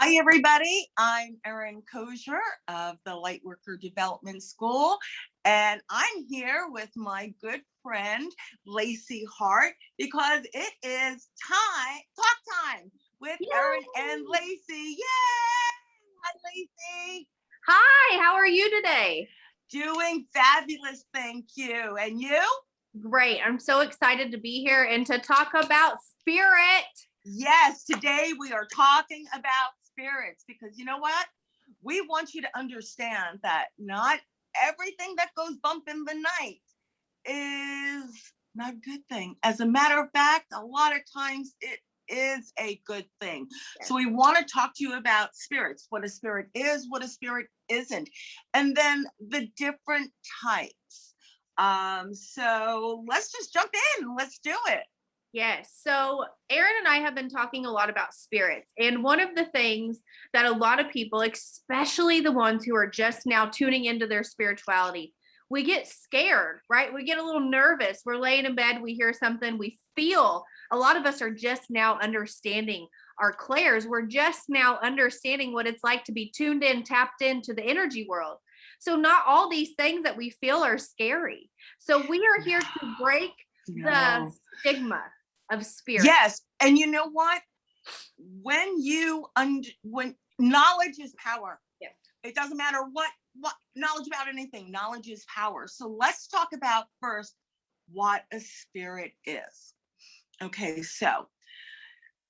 Hi, everybody. I'm Erin Kosher of the Lightworker Development School, and I'm here with my good friend, Lacy Hart, because it is talk time with Yay! Erin and Lacy. Yay! Hi, Lacy. Hi, how are you today? Doing fabulous, thank you. And you? Great. I'm so excited to be here and to talk about spirit. Yes, today we are talking about spirits because you know what? We want you to understand that not everything that goes bump in the night is not a good thing. As a matter of fact, a lot of times it is a good thing. Yes. So we want to talk to you about spirits, what a spirit is, what a spirit isn't, and then the different types. So let's just jump in. Let's do it. Yes. So Erin and I have been talking a lot about spirits. And one of the things that a lot of people, especially the ones who are just now tuning into their spirituality, we get scared, right? We get a little nervous. We're laying in bed, we hear something, we feel. A lot of us are just now understanding our clairs. We're just now understanding what it's like to be tuned in, tapped into the energy world. So not all these things that we feel are scary. So we are here to break the stigma of spirit. Yes, and you know what? When knowledge is power. Yes. It doesn't matter what knowledge about anything. Knowledge is power. So let's talk about first what a spirit is. Okay, so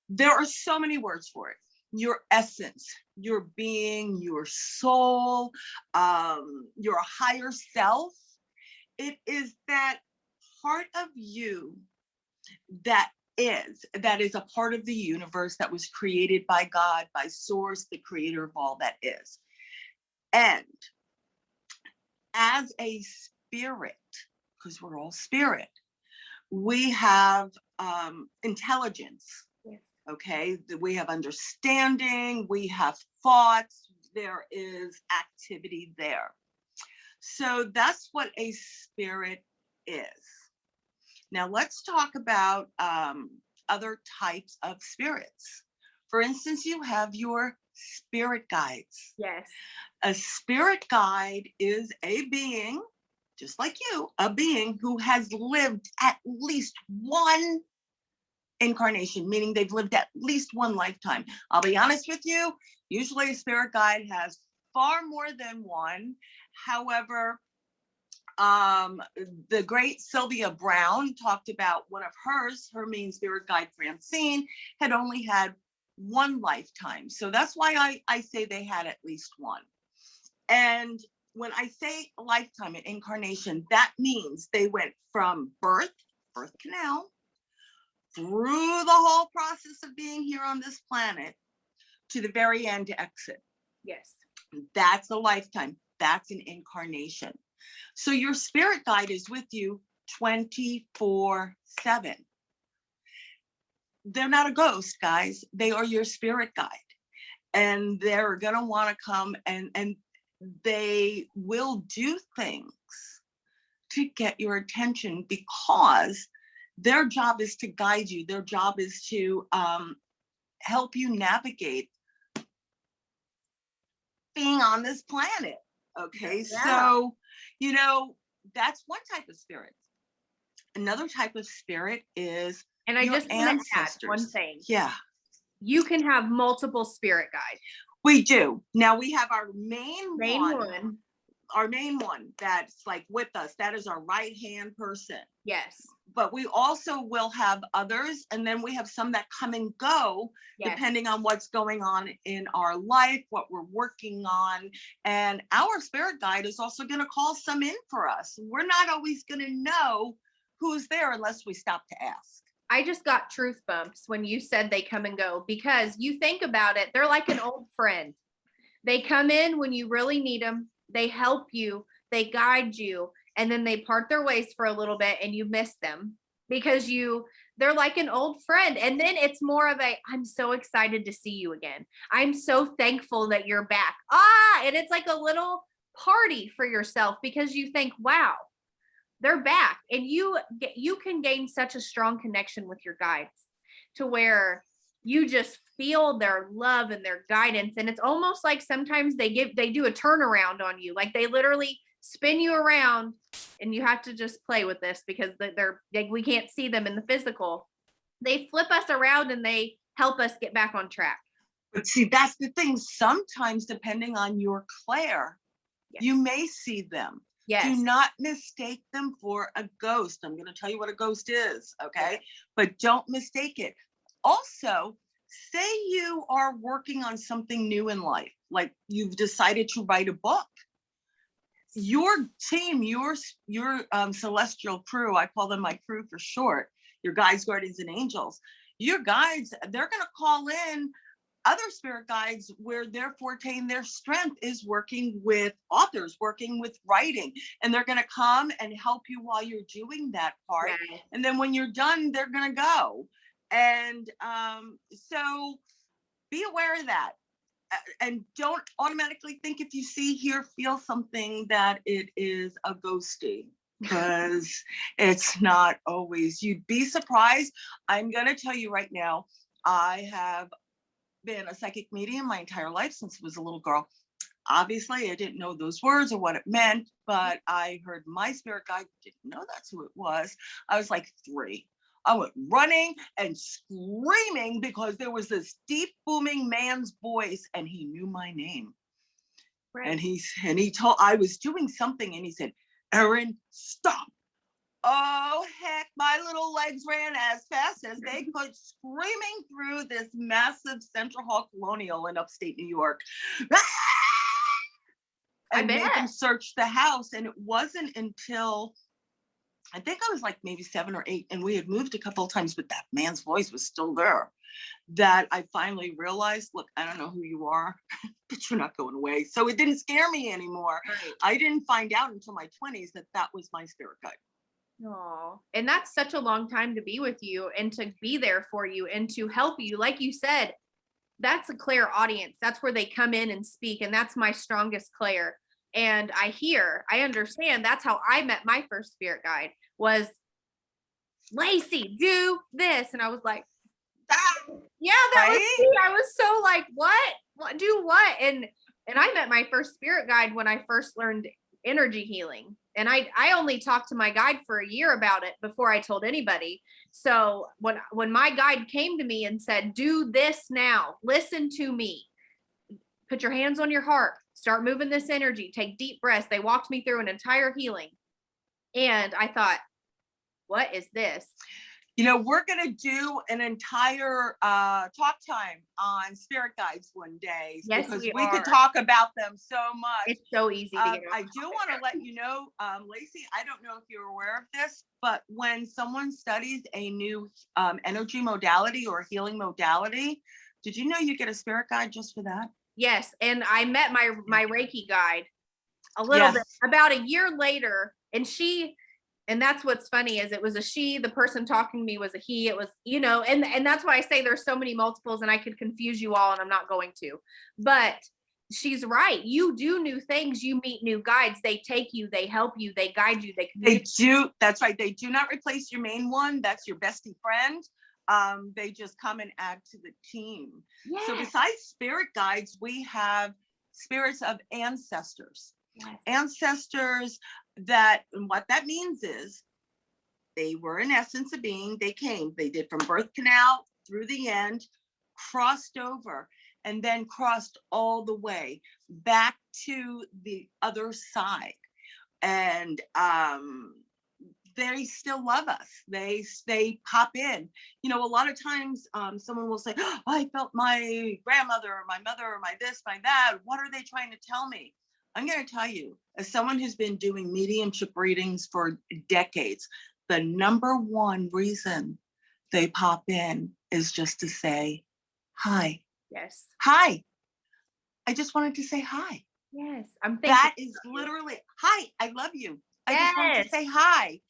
there are so many words for it. Your essence, your being, your soul, your higher self. It is that part of you that is a part of the universe that was created by God, by Source, the creator of all that is. And as a spirit, because we're all spirit, we have intelligence. Yes. Okay, we have understanding, we have thoughts, there is activity there. So that's what a spirit is. Now let's talk about other types of spirits. For instance, you have your spirit guides. Yes. A spirit guide is a being, just like you, a being who has lived at least one incarnation, meaning they've lived at least one lifetime. I'll be honest with you, usually a spirit guide has far more than one. However, the great Sylvia Brown talked about one of her main spirit guide, Francine, had only had one lifetime. So that's why I say they had at least one. And when I say lifetime and incarnation, that means they went from birth canal, through the whole process of being here on this planet to the very end to exit. Yes. That's a lifetime. That's an incarnation. So your spirit guide is with you 24/7. They're not a ghost, guys. They are your spirit guide. And they're going to want to come and they will do things to get your attention because their job is to guide you. Their job is to help you navigate being on this planet. Okay, Yeah. So, that's one type of spirit. Another type of spirit is and I your just want to add ancestors. one thing. Yeah. You can have multiple spirit guides. We do. Now we have our main one. Our main one that's like with us. That is our right hand person. Yes. But we also will have others, and then we have some that come and go, Yes. depending on what's going on in our life, what we're working on. And our spirit guide is also going to call some in for us. We're not always going to know who's there unless we stop to ask. I just got truth bumps when you said they come and go, because you think about it, they're like an old friend. They come in when you really need them. They help you, they guide you, and then they part their ways for a little bit and you miss them because they're like an old friend. And then it's more of I'm so excited to see you again. I'm so thankful that you're back. And it's like a little party for yourself because you think, wow, they're back. And you can gain such a strong connection with your guides to where you just feel their love and their guidance. And it's almost like sometimes they do a turnaround on you. Like they literally spin you around, and you have to just play with this because we can't see them in the physical. They flip us around and they help us get back on track. But see, that's the thing. Sometimes, depending on your clair, Yes. you may see them. Yes. Do not mistake them for a ghost. I'm going to tell you what a ghost is, okay? Yes. But don't mistake it. Also, say you are working on something new in life, like you've decided to write a book. Your team, your celestial crew, I call them my crew for short, your guides, guardians, and angels, your guides, they're going to call in other spirit guides where their forte and their strength is working with authors, working with writing, and they're going to come and help you while you're doing that part. Yes. And then when you're done, they're going to go. And so be aware of that. And don't automatically think if you see, hear, feel something that it is a ghosty, because it's not always. You'd be surprised. I'm going to tell you right now, I have been a psychic medium my entire life since I was a little girl. Obviously, I didn't know those words or what it meant, but I heard my spirit guide, didn't know that's who it was. I was like 3. I went running and screaming because there was this deep booming man's voice and he knew my name. Right. And he told, I was doing something and he said, "Erin, stop." Oh, heck, my little legs ran as fast as they could, screaming through this massive Central Hall Colonial in upstate New York. And made them search the house. And it wasn't until I think I was like maybe 7 or 8, and we had moved a couple of times, but that man's voice was still there, that I finally realized, look, I don't know who you are, but you're not going away. So it didn't scare me anymore. Right. I didn't find out until my 20s that that was my spirit guide. Oh, and that's such a long time to be with you and to be there for you and to help you. Like you said, that's a clair audience. That's where they come in and speak. And that's my strongest clair. And I understand. That's how I met my first spirit guide was, "Lacy, do this." And I was like, yeah, that right? was me. I was so like, what, do what? And I met my first spirit guide when I first learned energy healing. And I only talked to my guide for a year about it before I told anybody. So when my guide came to me and said, "Do this now, listen to me, put your hands on your heart, start moving this energy, take deep breaths," they walked me through an entire healing. And I thought, what is this? You know, we're going to do an entire talk time on spirit guides one day. Yes, because we could talk about them so much. It's so easy to get I do want to let you know, Lacy, I don't know if you're aware of this, but when someone studies a new energy modality or healing modality, did you know you get a spirit guide just for that? Yes. And I met my Reiki guide a little bit about a year later, and that's what's funny is it was a she, the person talking to me was a he, it was, and that's why I say there's so many multiples and I could confuse you all and I'm not going to, but she's right. You do new things, you meet new guides, they take you, they help you, they guide you, they do. That's right. They do not replace your main one. That's your bestie friend. They just come and add to the team. Yes. So besides spirit guides, we have spirits of ancestors. Yes. Ancestors that, and what that means is they were in essence a being, they came, they did from birth canal through the end, crossed over, and then crossed all the way back to the other side. And they still love us. They pop in. You know, a lot of times someone will say, "Oh, I felt my grandmother or my mother or my this, my that. What are they trying to tell me?" I'm going to tell you, as someone who's been doing mediumship readings for decades, the number one reason they pop in is just to say hi. Yes. Hi. I just wanted to say hi. Yes. I'm thinking that is literally, hi, I love you. I just wanted to say hi.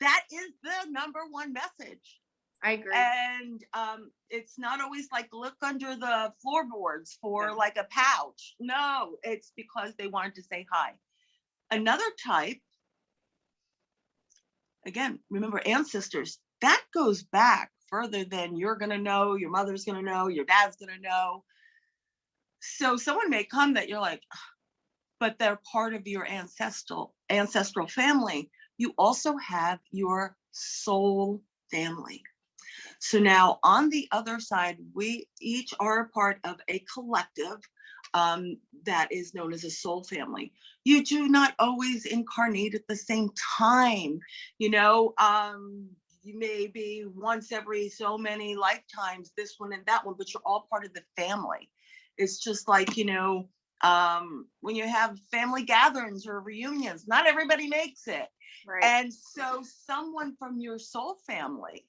That is the number one message. I agree. And it's not always like look under the floorboards for like a pouch. No, it's because they wanted to say hi. Another type, again, remember ancestors, that goes back further than you're going to know, your mother's going to know, your dad's going to know. So someone may come that you're like, but they're part of your ancestral family. You also have your soul family. So now on the other side, we each are a part of a collective that is known as a soul family. You do not always incarnate at the same time. You know, you may be once every so many lifetimes, this one and that one, but you're all part of the family. It's just like, you know, when you have family gatherings or reunions, not everybody makes it. Right. And so someone from your soul family,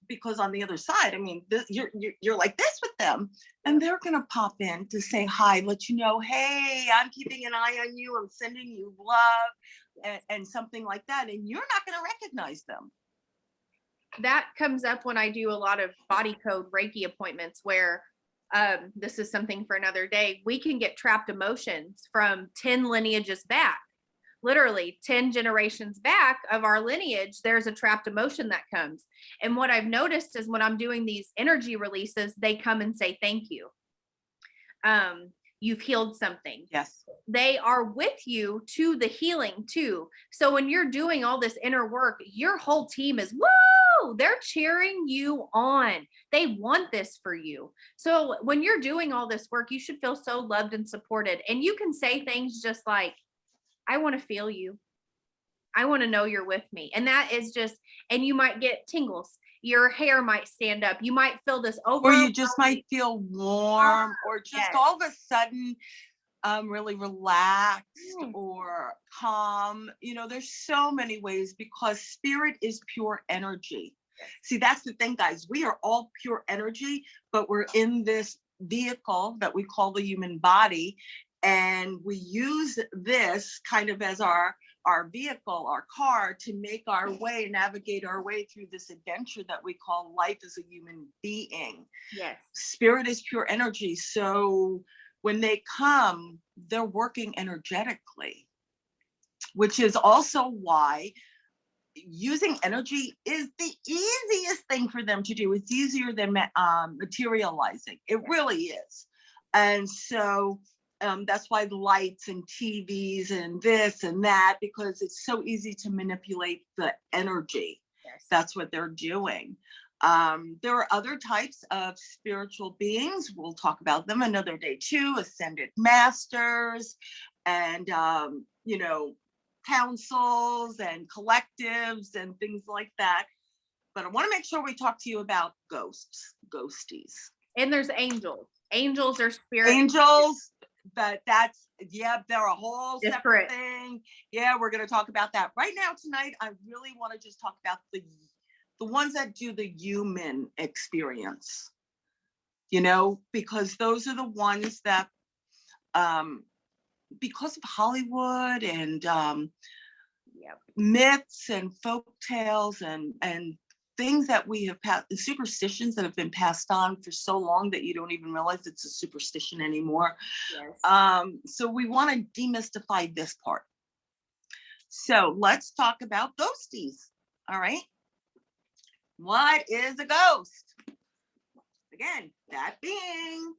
because on the other side, I mean, you're like this with them, and they're gonna pop in to say hi, let you know, hey, I'm keeping an eye on you, I'm sending you love, and something like that, and you're not gonna recognize them. That comes up when I do a lot of body code Reiki appointments where this is something for another day. We can get trapped emotions from 10 lineages back, literally 10 generations back of our lineage. There's a trapped emotion that comes. And what I've noticed is when I'm doing these energy releases, they come and say, thank you. You've healed something. Yes. They are with you to the healing too. So when you're doing all this inner work, your whole team is, whoa, they're cheering you on. They want this for you. So when you're doing all this work, you should feel so loved and supported. And you can say things just like, I want to feel you. I want to know you're with me. And that is just, and you might get tingles. Your hair might stand up. You might feel this over. Or you just might feel warm, or just yes. all of a sudden really relaxed Mm. or calm. You know, there's so many ways, because spirit is pure energy. See, that's the thing, guys. We are all pure energy, but we're in this vehicle that we call the human body, and we use this kind of as our vehicle, our car, to make our way, navigate our way through this adventure that we call life as a human being. Yes. Spirit is pure energy. So when they come, they're working energetically, which is also why using energy is the easiest thing for them to do. It's easier than materializing. It really is. And so that's why the lights and TVs and this and that, because it's so easy to manipulate the energy. Yes. That's what they're doing. There are other types of spiritual beings. We'll talk about them another day too. Ascended masters and, you know, councils and collectives and things like that. But I want to make sure we talk to you about ghosts, ghosties. And there's angels. Angels are spirits. Angels, but that's, yeah, they're a whole Different. separate thing. Yeah, we're going to talk about that. Right now, tonight, I really want to just talk about the ones that do the human experience, you know, because those are the ones that, because of Hollywood and Yep. myths and folk tales and things that we have passed, the superstitions that have been passed on for so long that you don't even realize it's a superstition anymore. Yes. So we want to demystify this part. So let's talk about ghosties. All right. What is a ghost? Again, that being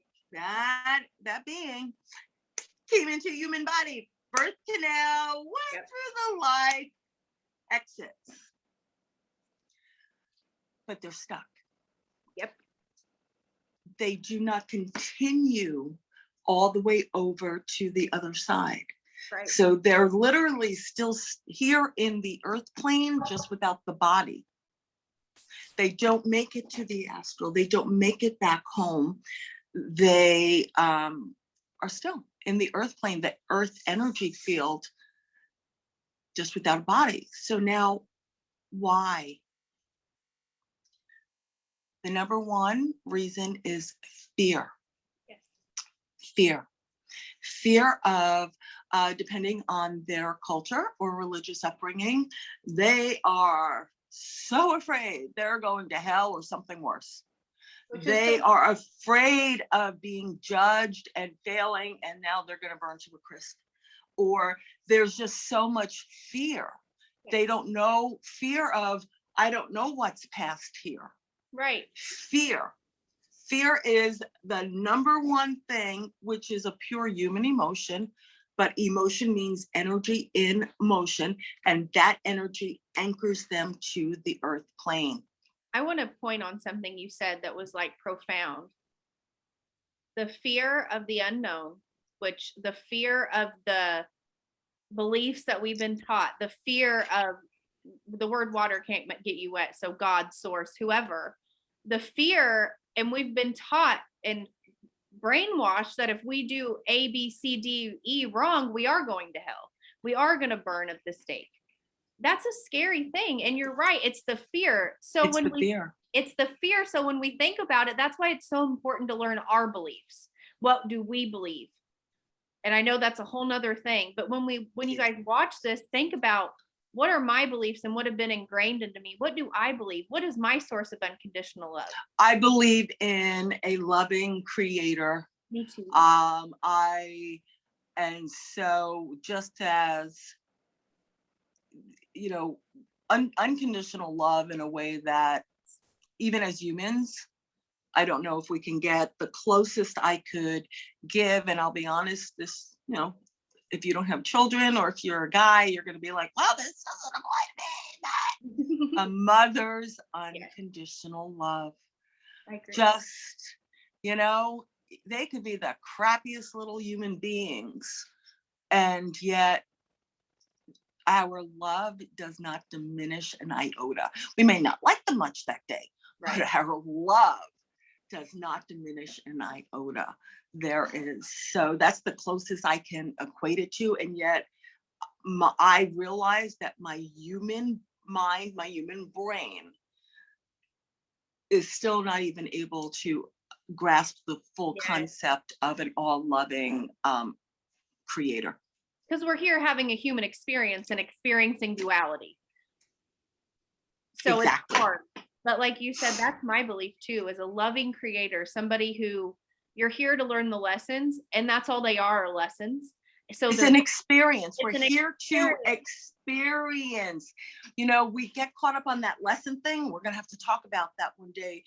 came into human body, birth canal, went through the life, exits. But they're stuck. Yep. They do not continue all the way over to the other side. Right. So they're literally still here in the earth plane, just without the body. They don't make it to the astral. They don't make it back home. They are still in the earth plane, the earth energy field, just without a body. So now, why? The number one reason is fear. Yes. Fear of, depending on their culture or religious upbringing, they are so afraid they're going to hell or something worse. They are afraid of being judged and failing, and now they're going to burn to a crisp. Or there's just so much fear. Yes. They don't know, fear of, I don't know what's past here. Right. Fear. Fear is the number one thing, which is a pure human emotion, but emotion means energy in motion, and that energy anchors them to the earth plane. I want to point on something you said that was like profound. The fear of the unknown, which the fear of the beliefs that we've been taught, the fear of the word water can't get you wet. So God, source, whoever, the fear, and we've been taught and brainwashed that if we do A, B, C, D, E wrong, we are going to hell. We are going to burn at the stake. That's a scary thing. And you're right. It's the fear. So It's the fear. it's the fear. So when we think about it, that's why it's so important to learn our beliefs. What do we believe? And I know that's a whole nother thing, but when you guys watch this, think about, what are my beliefs and what have been ingrained into me? What do I believe? What is my source of unconditional love? I believe in a loving creator. Me too. And so just as, you know, unconditional love in a way that even as humans, I don't know if we can get. The closest I could give, and I'll be honest, this, if you don't have children or if you're a guy, you're going to be like, well, this doesn't apply to me. But a mother's unconditional love. I agree. Just, they could be the crappiest little human beings, and yet our love does not diminish an iota. We may not like them much that day, right, but our love does not diminish an iota. There is. So that's the closest I can equate it to. And yet I realize that my human mind, my human brain is still not even able to grasp the full concept of an all-loving creator. Because we're here having a human experience and experiencing duality. So exactly. It's hard. But like you said, that's my belief too, as a loving creator, somebody who you're here to learn the lessons, and that's all they are lessons. So it's an experience. We're here to experience. We get caught up on that lesson thing. We're going to have to talk about that one day.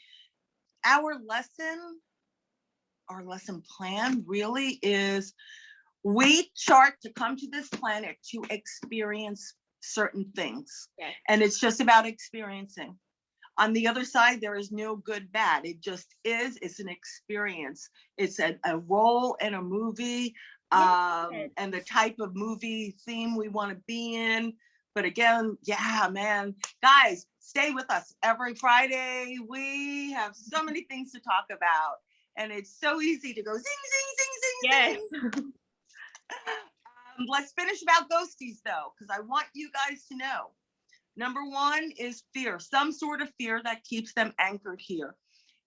Our lesson plan really is, we chart to come to this planet to experience certain things. Okay. And it's just about experiencing. On the other side, there is no good, bad. It just is. It's an experience. It's a role in a movie, and the type of movie theme we want to be in. But again, man, guys, stay with us every Friday. We have so many things to talk about, and it's so easy to go zing, zing, zing, zing. Yes. Zing. Let's finish about ghosties though, because I want you guys to know. Number one is fear, some sort of fear that keeps them anchored here.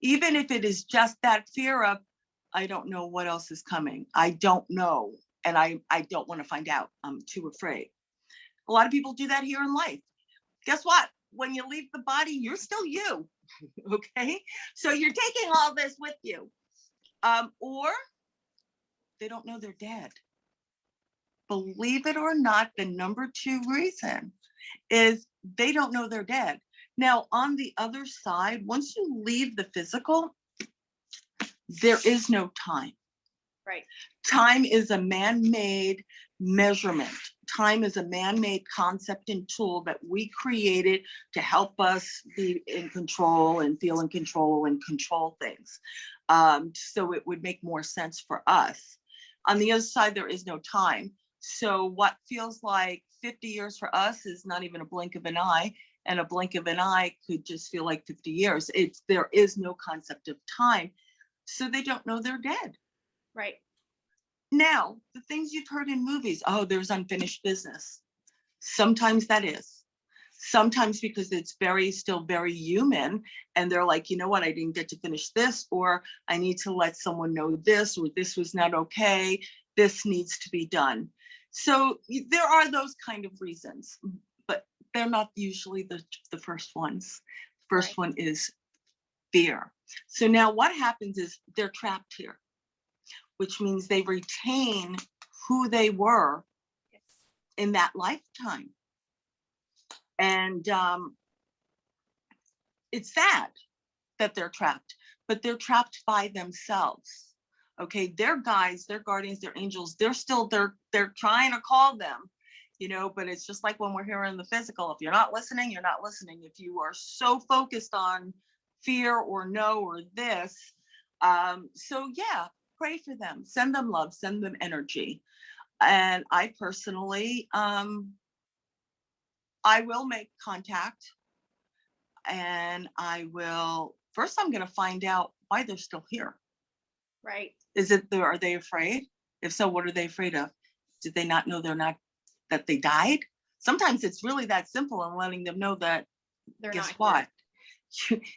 Even if it is just that fear of, I don't know what else is coming. I don't know. And I don't want to find out. I'm too afraid. A lot of people do that here in life. Guess what? When you leave the body, you're still you. Okay? So you're taking all this with you. Or they don't know they're dead. Believe it or not, the number two reason is they don't know they're dead. Now, on the other side, once you leave the physical, there is no time. Right. Time is a man-made measurement. Time is a man-made concept and tool that we created to help us be in control and feel in control and control things. So it would make more sense for us. On the other side, there is no time. So what feels like 50 years for us is not even a blink of an eye, and a blink of an eye could just feel like 50 years. There is no concept of time. So they don't know they're dead. Right. Now, the things you've heard in movies, there's unfinished business. Sometimes that is. Sometimes because it's still very human, and they're like, you know what, I didn't get to finish this, or I need to let someone know this, or this was not okay. This needs to be done. So there are those kind of reasons, but they're not usually the first ones. First one is fear. So now what happens is they're trapped here, which means they retain who they were in that lifetime. And it's sad. that they're trapped, but they're trapped by themselves. Okay, their guides, their guardians, their angels, they're trying to call them, but it's just like when we're here in the physical. If you're not listening, you're not listening. If you are so focused on fear or no or this, so yeah, pray for them, send them love, send them energy. And I personally, I will make contact, and I'm going to find out why they're still here. Right. Are they afraid? If so, what are they afraid of? Did they not know that they died? Sometimes it's really that simple, and letting them know that, guess what?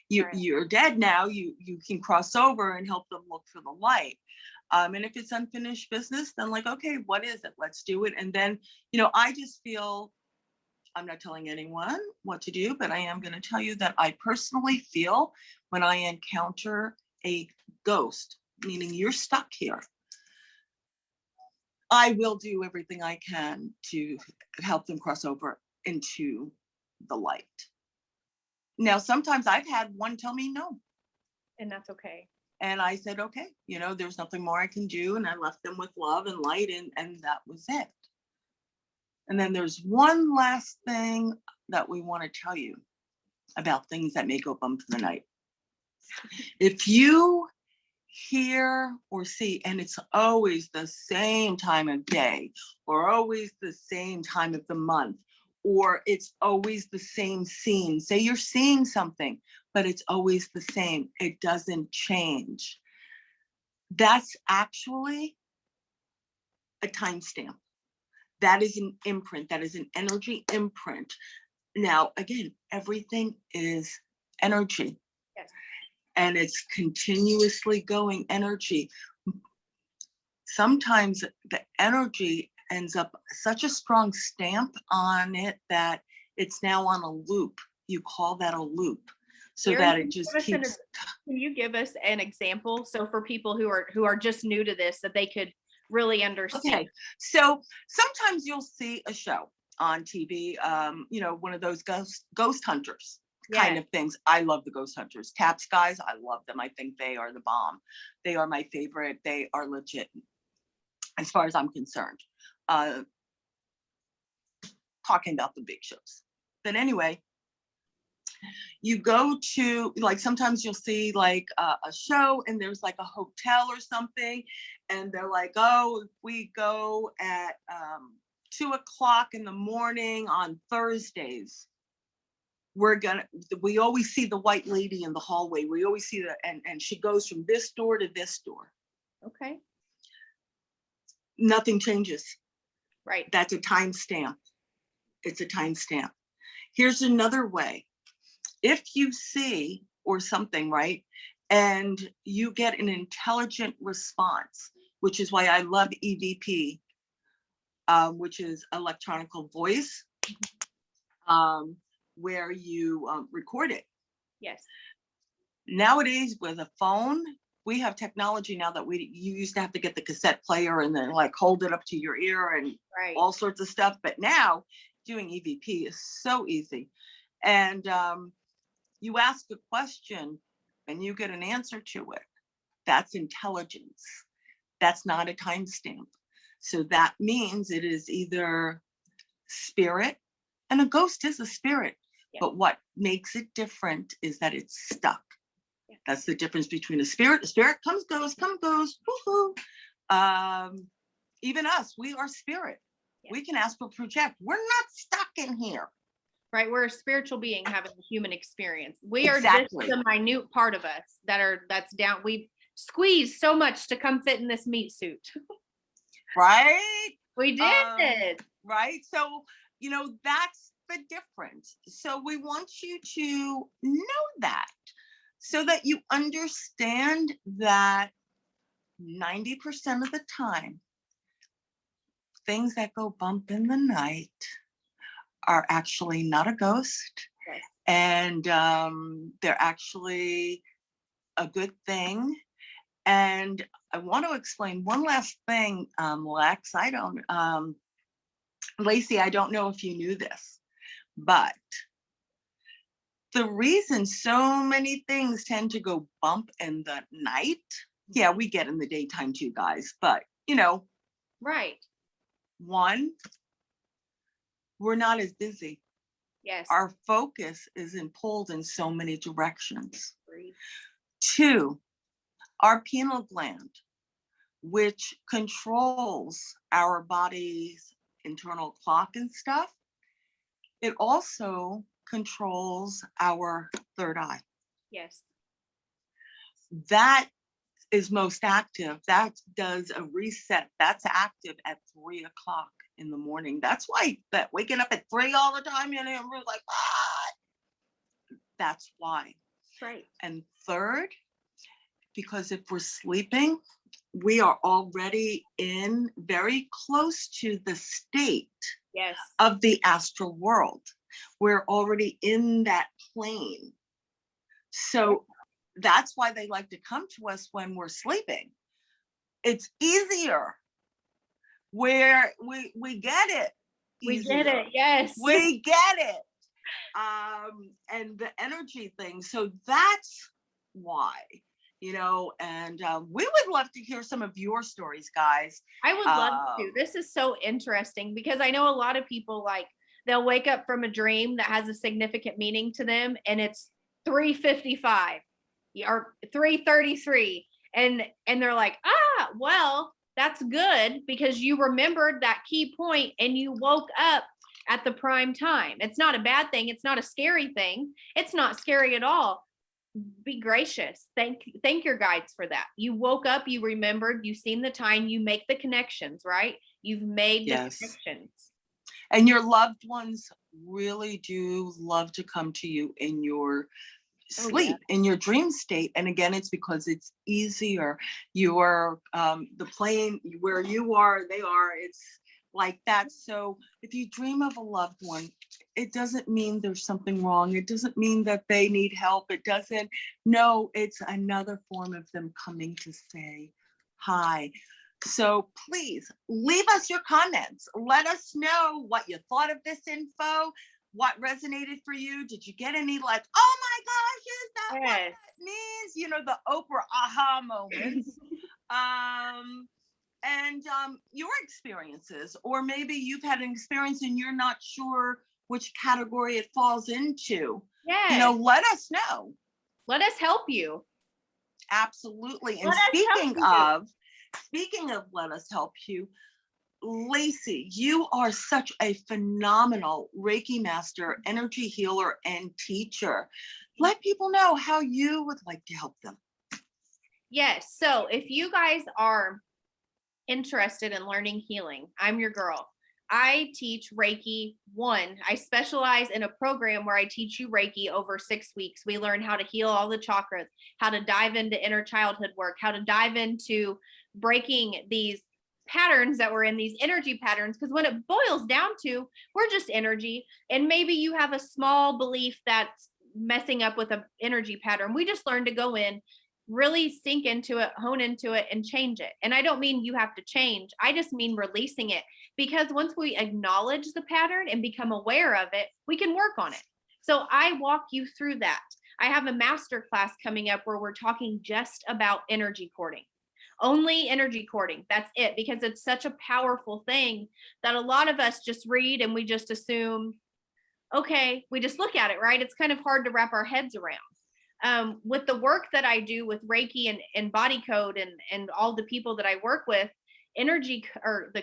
You're dead now. You can cross over and help them look for the light. And if it's unfinished business, then like, okay, what is it? Let's do it. And then, I just feel, I'm not telling anyone what to do, but I am going to tell you that I personally feel when I encounter a ghost, meaning you're stuck here, I will do everything I can to help them cross over into the light. Now, sometimes I've had one tell me no. And that's okay. And I said, okay, there's nothing more I can do. And I left them with love and light, and that was it. And then there's one last thing that we want to tell you about things that may go bump in the night. If you hear or see, and it's always the same time of day, or always the same time of the month, or it's always the same scene. Say you're seeing something, but it's always the same. It doesn't change. That's actually a timestamp. That is an imprint. That is an energy imprint. Now, again, everything is energy. Yes. And it's continuously going energy. Sometimes the energy ends up such a strong stamp on it that it's now on a loop. You call that a loop, so Erin, that it just keeps. Can you give us an example? So for people who are just new to this, that they could really understand. Okay, so sometimes you'll see a show on TV, one of those ghost hunters kind of things. I love the ghost hunters. Taps guys, I love them. I think they are the bomb. They are my favorite. They are legit, as far as I'm concerned. Talking about the big shows. But anyway, you go to, like, sometimes you'll see like a show, and there's like a hotel or something, and they're like, oh, if we go at 2:00 in the morning on Thursdays, we always see the white lady in the hallway. We always see that, and she goes from this door to this door. Okay. Nothing changes. Right. That's a timestamp. It's a timestamp. Here's another way. If you see or something, right, and you get an intelligent response, which is why I love EVP, which is electronic voice, where you record it. Yes. Nowadays, with a phone, we have technology now that you used to have to get the cassette player and then like hold it up to your ear and all sorts of stuff. But now doing EVP is so easy. And you ask a question and you get an answer to it. That's intelligence. That's not a timestamp. So that means it is either spirit, and a ghost is a spirit. Yes. But what makes it different is that it's stuck. Yes. That's the difference between a spirit. A spirit comes, goes, woo-hoo. Even us, we are spirit. Yes. We can astral project. We're not stuck in here. Right, we're a spiritual being having a human experience. We are just the minute part of us that's down. We squeezed so much to come fit in this meat suit. Right? We did. Right? So, that's the difference. So we want you to know that, so that you understand that 90% of the time, things that go bump in the night are actually not a ghost. Yes. And they're actually a good thing. And I want to explain one last thing, Lex. Lacy, I don't know if you knew this, but The reason so many things tend to go bump in the night, yeah, we get in the daytime too, guys, but Right. one, we're not as busy. Yes. Our focus isn't pulled in so many directions. Agreed. Two, our pineal gland, which controls our body's internal clock and stuff, it also controls our third eye. Yes. That is most active. That does a reset. That's active at 3 o'clock in the morning. That's why that waking up at 3 all the time, we're like, that's why. Right. And third, because if we're sleeping, we are already in very close to the state Yes. of the astral world. We're already in that plane. So that's why they like to come to us when we're sleeping. It's easier where we get it. We Easier. get it. Yes. We get it. And the energy thing. So that's why, and we would love to hear some of your stories, guys. I would love to. This is so interesting because I know a lot of people, like, they'll wake up from a dream that has a significant meaning to them and it's 3:55 or 3:33 and they're like, well, that's good because you remembered that key point and you woke up at the prime time. It's not a bad thing. It's not a scary thing. It's not scary at all. Be gracious. Thank your guides for that. You woke up, you remembered, you've seen the time, you make the connections, right? You've made the connections. And your loved ones really do love to come to you in your sleep, in your dream state. And again, it's because it's easier. You're the plane where you are, they are, it's like that. So if you dream of a loved one, it doesn't mean there's something wrong. It doesn't mean that they need help. It doesn't. No, it's another form of them coming to say hi. So please leave us your comments. Let us know what you thought of this info, what resonated for you. Did you get any like, oh my gosh, is that what that means? The Oprah aha moments. And your experiences, or maybe you've had an experience and you're not sure which category it falls into. Yes. Let us know. Let us help you. Absolutely. And speaking of let us help you, Lacy, you are such a phenomenal Reiki master, energy healer, and teacher. Let people know how you would like to help them. Yes. So if you guys are interested in learning healing, I'm your girl. I teach Reiki 1. I specialize in a program where I teach you Reiki over 6 weeks. We learn how to heal all the chakras, how to dive into inner childhood work, how to dive into breaking these patterns that we're in, these energy patterns. Because when it boils down to, we're just energy. And maybe you have a small belief that's messing up with an energy pattern. We just learn to go in, really sink into it, hone into it, and change it. And I don't mean you have to change. I just mean releasing it. Because once we acknowledge the pattern and become aware of it, we can work on it. So I walk you through that. I have a master class coming up where we're talking just about energy cording. Only energy cording. That's it. Because it's such a powerful thing that a lot of us just read and we just assume, okay, we just look at it, right? It's kind of hard to wrap our heads around. With the work that I do with Reiki and body code and all the people that I work with, energy or the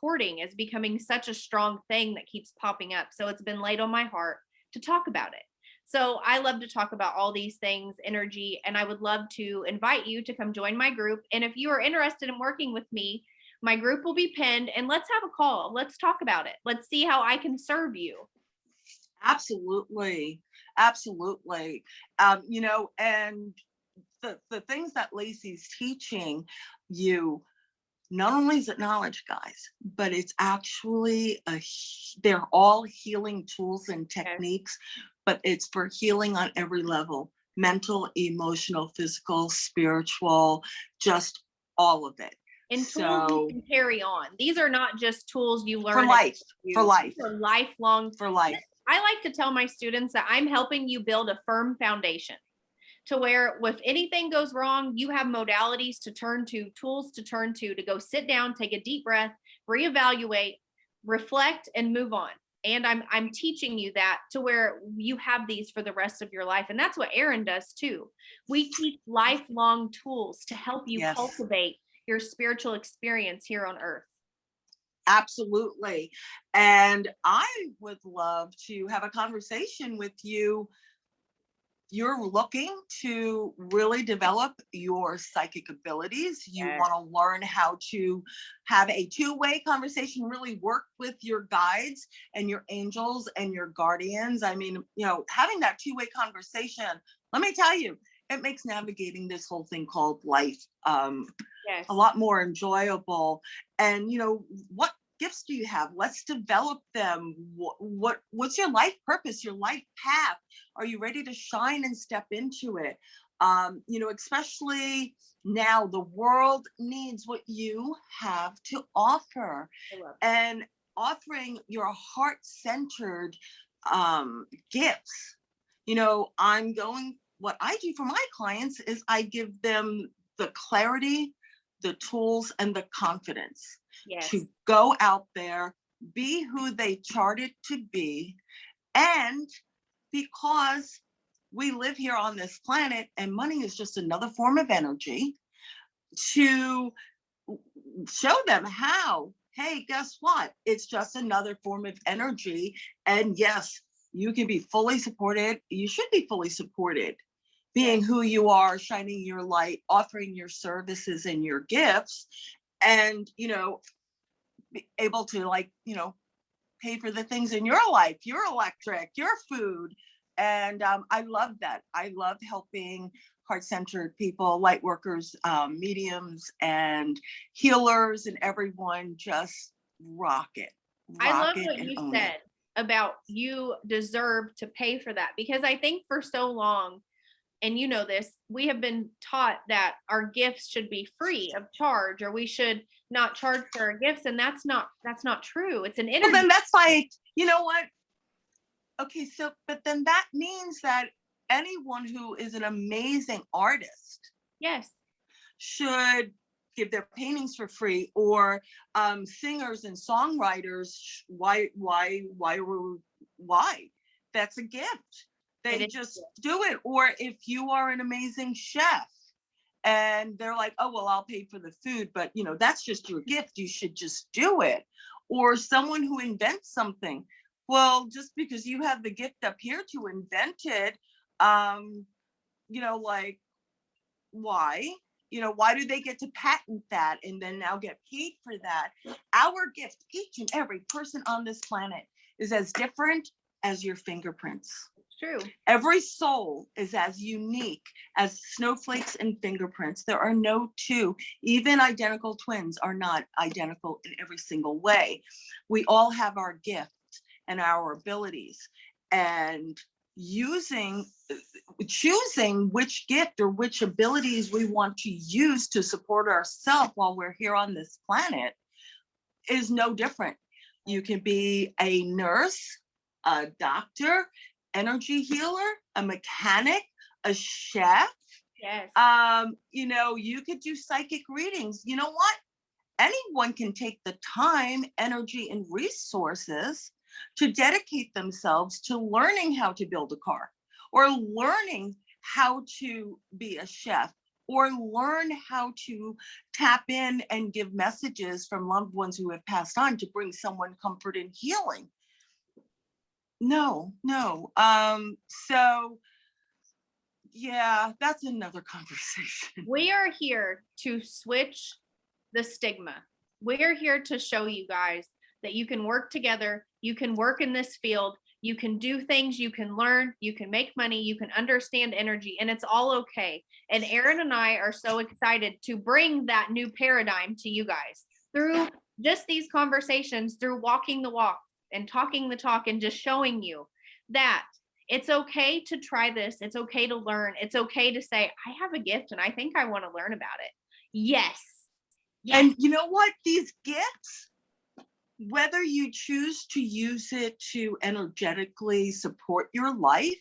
cording is becoming such a strong thing that keeps popping up. So it's been laid on my heart to talk about it. So I love to talk about all these things, energy, and I would love to invite you to come join my group. And if you are interested in working with me, my group will be pinned, and let's have a call. Let's talk about it. Let's see how I can serve you. Absolutely. And the things that Lacy's teaching you, not only is it knowledge, guys, but it's actually they're all healing tools and techniques, but it's for healing on every level: mental, emotional, physical, spiritual, just all of it. And tools you can carry on. These are not just tools you learn for life. For lifelong. For life. I like to tell my students that I'm helping you build a firm foundation to where if anything goes wrong, you have modalities to turn to, tools to go sit down, take a deep breath, reevaluate, reflect, and move on. And I'm teaching you that to where you have these for the rest of your life. And that's what Erin does too. We teach lifelong tools to help you Yes. cultivate your spiritual experience here on earth. Absolutely. And I would love to have a conversation with you. You're looking to really develop your psychic abilities. You Yes. want to learn how to have a two-way conversation, really work with your guides and your angels and your guardians. I mean, having that two-way conversation, let me tell you, it makes navigating this whole thing called life Yes. a lot more enjoyable. And what gifts do you have? Let's develop them. What's your life purpose, your life path? Are you ready to shine and step into it? Especially now, the world needs what you have to offer. I love it. And offering your heart-centered gifts. What I do for my clients is I give them the clarity, the tools, and the confidence Yes. to go out there, be who they charted to be. And because we live here on this planet and money is just another form of energy, to show them how, hey, guess what? It's just another form of energy. And yes, you can be fully supported. You should be fully supported, being who you are, shining your light, offering your services and your gifts, and be able to pay for the things in your life, your electric, your food. And I love that. I love helping heart-centered people, light workers, mediums, and healers, and everyone just rock it. I love Rock it what and you own said it. about you deserve to pay for that, because I think for so long, and you know this, we have been taught that our gifts should be free of charge, or we should not charge for our gifts, and that's not true. It's an Well, energy. then that's like, you know what? Okay, so, but then that means that anyone who is an amazing artist Yes. should give their paintings for free, or singers and songwriters. Why? That's a gift. It They is. just do it. Or if you are an amazing chef and they're like, oh, well, I'll pay for the food, but that's just your gift. You should just do it. Or someone who invents something. Well, just because you have the gift up here to invent it, like, why? Why do they get to patent that and then now get paid for that? Our gift, each and every person on this planet, is as different as your fingerprints. It's true. Every soul is as unique as snowflakes and fingerprints. There are no two. Even identical twins are not identical in every single way. We all have our gifts and our abilities, and choosing which gift or which abilities we want to use to support ourselves while we're here on this planet is no different. You can be a nurse, a doctor, energy healer, a mechanic, a chef. Yes. You could do psychic readings. You know what? Anyone can take the time, energy, and resources to dedicate themselves to learning how to build a car, or learning how to be a chef, or learn how to tap in and give messages from loved ones who have passed on to bring someone comfort and healing. No. So yeah, that's another conversation. We are here to switch the stigma. We're here to show you guys that you can work together, you can work in this field, you can do things, you can learn, you can make money, you can understand energy, and it's all okay. And Erin and I are so excited to bring that new paradigm to you guys through just these conversations, through walking the walk and talking the talk, and just showing you that it's okay to try this. It's okay to learn. It's okay to say, I have a gift and I think I want to learn about it. Yes. And you know what? These gifts, whether you choose to use it to energetically support your life,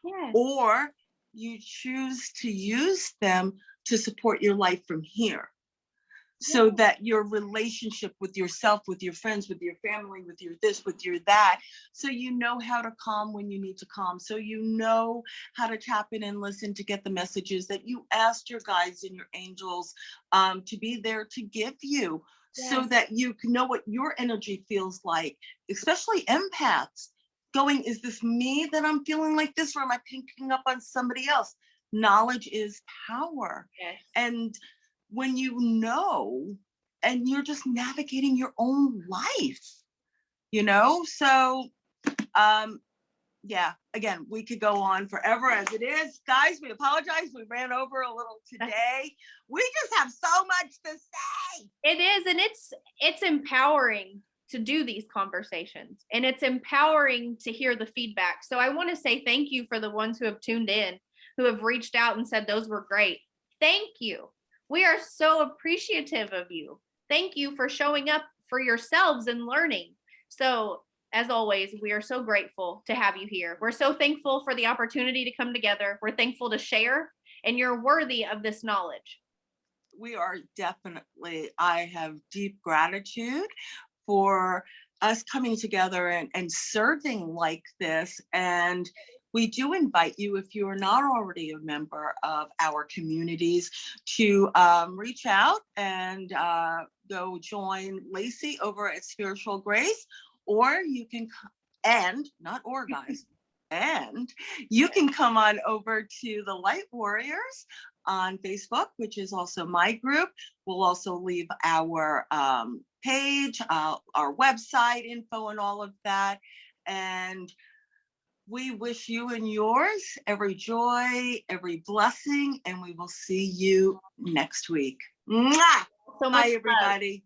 Yes. or you choose to use them to support your life from here, so Yes. that your relationship with yourself, with your friends, with your family, with your this, with your that, so you know how to calm when you need to calm, so you know how to tap in and listen to get the messages that you asked your guides and your angels to be there to give you, so Yes. that you can know what your energy feels like, especially empaths. Going, is this me that I'm feeling like this, or am I picking up on somebody else? Knowledge is power. Yes. And when you know, and you're just navigating your own life, so yeah, again, we could go on forever as it is. Guys, we apologize, we ran over a little today. We just have so much to say. It is, and it's empowering to do these conversations, and it's empowering to hear the feedback. So I want to say thank you for the ones who have tuned in, who have reached out and said those were great. Thank you. We are so appreciative of you. Thank you for showing up for yourselves and learning. So as always, we are so grateful to have you here. We're so thankful for the opportunity to come together. We're thankful to share, and you're worthy of this knowledge. We are definitely, I have deep gratitude for us coming together and serving like this. And we do invite you, if you are not already a member of our communities, to reach out and go join Lacy over at Spiritual Grace, or you can, and not or guys, and you can come on over to the Light Warriors on Facebook, which is also my group. We'll also leave our page, our website info, and all of that. And we wish you and yours every joy, every blessing, and we will see you next week. Mwah! So much Bye, love. everybody.